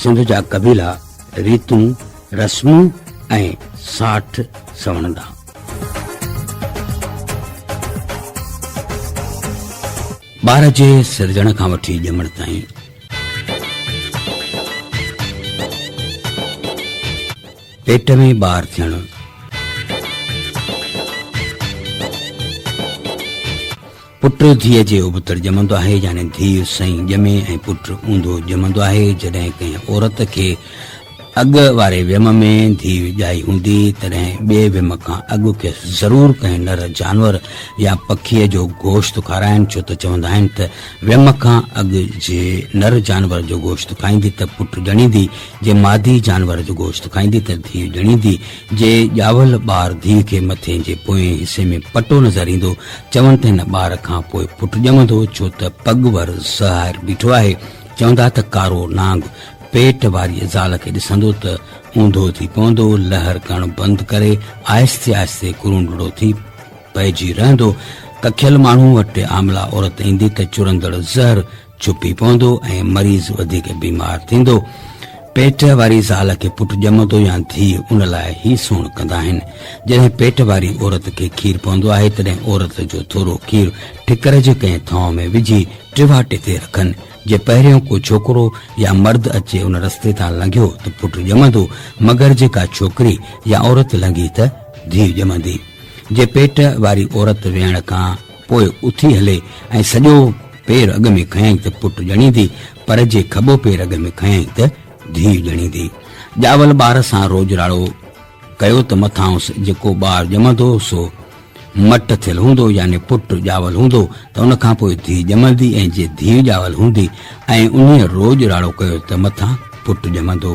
सिंध जा कबीला रीतूं रस्मूं ऐं 60 सवणंदा। ॿार जे सिरजण खां वठी ॼमण ताईं पेट में ॿार थियण, पुट धीअ जे उबतड़ ॼमंदो आहे, यानी धीउ सईं ॼमे ऐं पुट ऊंधो ॼमंदो आहे। जॾहिं कंहिं औरत खे अॻु वारे वियम में धीउ ॼाई हूंदी तॾहिं ॿिए वियम खां अॻु खेसि ज़रूरु कंहिं नर जानवर या पखीअ जो गोश्त खाराइनि, छो त चवंदा आहिनि त वियम खां अॻु जे नर जानवर जो गोश्त खाईंदी त पुट ॼणींदी, जे मादी जानवर जो गोश्त खाईंदी त धीउ ॼणींदी। जे ॼावल ॿार धीउ खे मथे जे पोएं हिसे में पटो नज़र ईंदो, चवनि त हिन ॿार खां पोइ पुट ॼमंदो, छो त पगवर ज़ाहिर बीठो आहे। चवंदा त कारो नांग पेट वारी ज़ाल खे ॾिसंदो त ऊंधो थी पवंदो, लहर करणु बंदि करे आहिस्ते आहिस्ते कुरूंडड़ो थी पइजी रहंदो। कखियल माण्हू वटि आमला औरत ईंदी त चुरंदड़ ज़हर छुपी पवंदो ऐं मरीज़ वधीक बीमार थींदो। पेट वारी ज़ाल खे पुट ॼमंदो या धीउ उन लाइ ई सोण कंदा आहिनि। जॾहिं पेट वारी औरत खे खीर पवंदो आहे तॾहिं औरत जो थोरो खीर ठिकर जे कंहिं थांव में विझी टिवाटे ते रखनि। जे पहिरियों को छोकिरो या मर्द अचे उन रस्ते तां लंघियो त पुट ॼमंदो, मगर जेका छोकिरी या औरत लंघी त धीउ ॼमंदी। जे पेट वारी औरत वेहण खां पोइ उथी हले ऐं सॼो पेर अॻ में खयईं त पुट ॼणींदी, पर जे खॿो पेर अॻ में खयईं त धीउ ॼणींदी। ॼावल ॿार सां रोजराड़ो कयो त मथां जेको ॿार ॼमंदो सो मट थियल हूंदो, यानी पुट ॼावल हूंदो त उन खां पोइ धीउ ॼमंदी, ऐं जे धीउ ॼावल हूंदी ऐं उन रोजराड़ो कयो त मथां पुट ॼमंदो।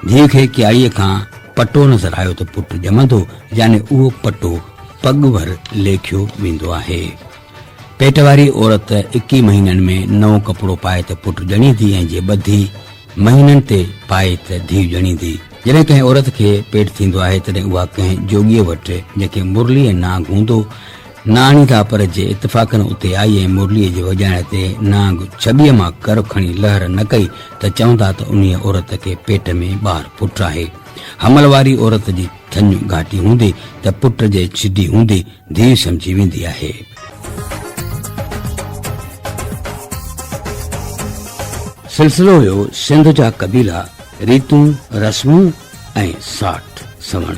धीउ खे क्यारीअ खां पटो नज़र आयो त पुट ॼमंदो, यानी उहो पटो पगवर लेखियो वेंदो आहे। पेट वारी औरत 21 महीननि में नओं कपिड़ो पाए त पुट ॼणींदी, ऐं जे ॿधी महीननि ते पाए त धीउ ॼणींदी। जॾहिं कंहिं औरत खे पेट थींदो आहे तॾहिं उहा कंहिं जोगीअ वटि जंहिंखे मुरली ऐं नांग हूंदो न आणींदा, पर जे इतफ़ाक़न उते आई ऐं मुरलीअ जे वॼाइण ते नांग छॿीअ मां कर खणी लहर न कई त चवंदा त उन औरत खे पेट में ॿार पुट आहे। हमल वारी औरत जी थञ घाटी हूंदी त पुट जे छिडी हूंदी, धीउ सम्झी वेंदी आहे। सिलसिलो हुयो सिंध जा कबीला रीतूं रस्मूं ऐं 60 सवण।